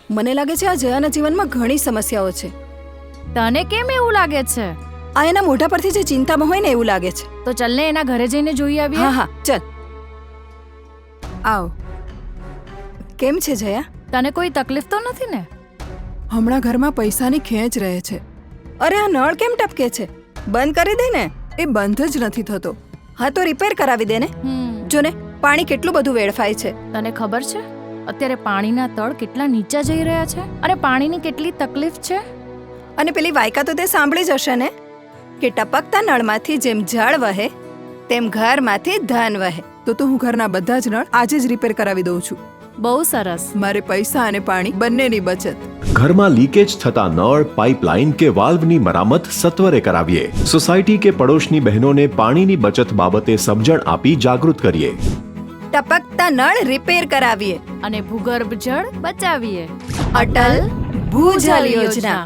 મને લાગે છે આ જયાના જીવનમાં ઘણી સમસ્યાઓ છે. તને કેમ એવું લાગે છે? આ એના મોઢા પરથી જે ચિંતામાં હોય ને એવું લાગે છે. તો ચાલ ને એના ઘરે જઈને જોઈ આવીએ. હા હા ચલ આવ. કેમ છે જયા? તને કોઈ તકલીફ તો નથી ને? હમણાં ઘરમાં પૈસાની ખેંચ રહે છે. અરે આ નળ કેમ ટપકે છે? બંધ કરી દે ને. એ બંધ જ નથી થતો. હા તો રિપેર કરાવી દે ને. જો ને પાણી કેટલું બધું વેડફાય છે. તને ખબર છે અત્યારે પાણીના તળ કેટલા નીચા જઈ રહ્યા છે અને પાણીની કેટલી તકલીફ છે? અને પેલી વાયકા તો તે સાંભળી જ હશે ને કે ટપકતા નળમાંથી જેમ જળ વહે તેમ ઘરમાંથી ધન વહે. તો હું ઘરના બધા જ નળ આજે જ રિપેર કરાવી દઉં છું. બહુ સરસ. મારે પૈસા અને પાણી બંનેની બચત. ઘરમાં લીકેજ થતા નળ, પાઇપલાઇન કે વાલ્વની મરામત સત્વરે કરાવીએ. સોસાયટી કે પડોશની બહેનોને પાણીની બચત બાબતે સમજણ આપી જાગૃત કરીએ. ટપકતા નળ રિપેર કરાવીએ અને ભૂગર્ભ જળ બચાવીએ. અટલ ભૂજલ યોજના.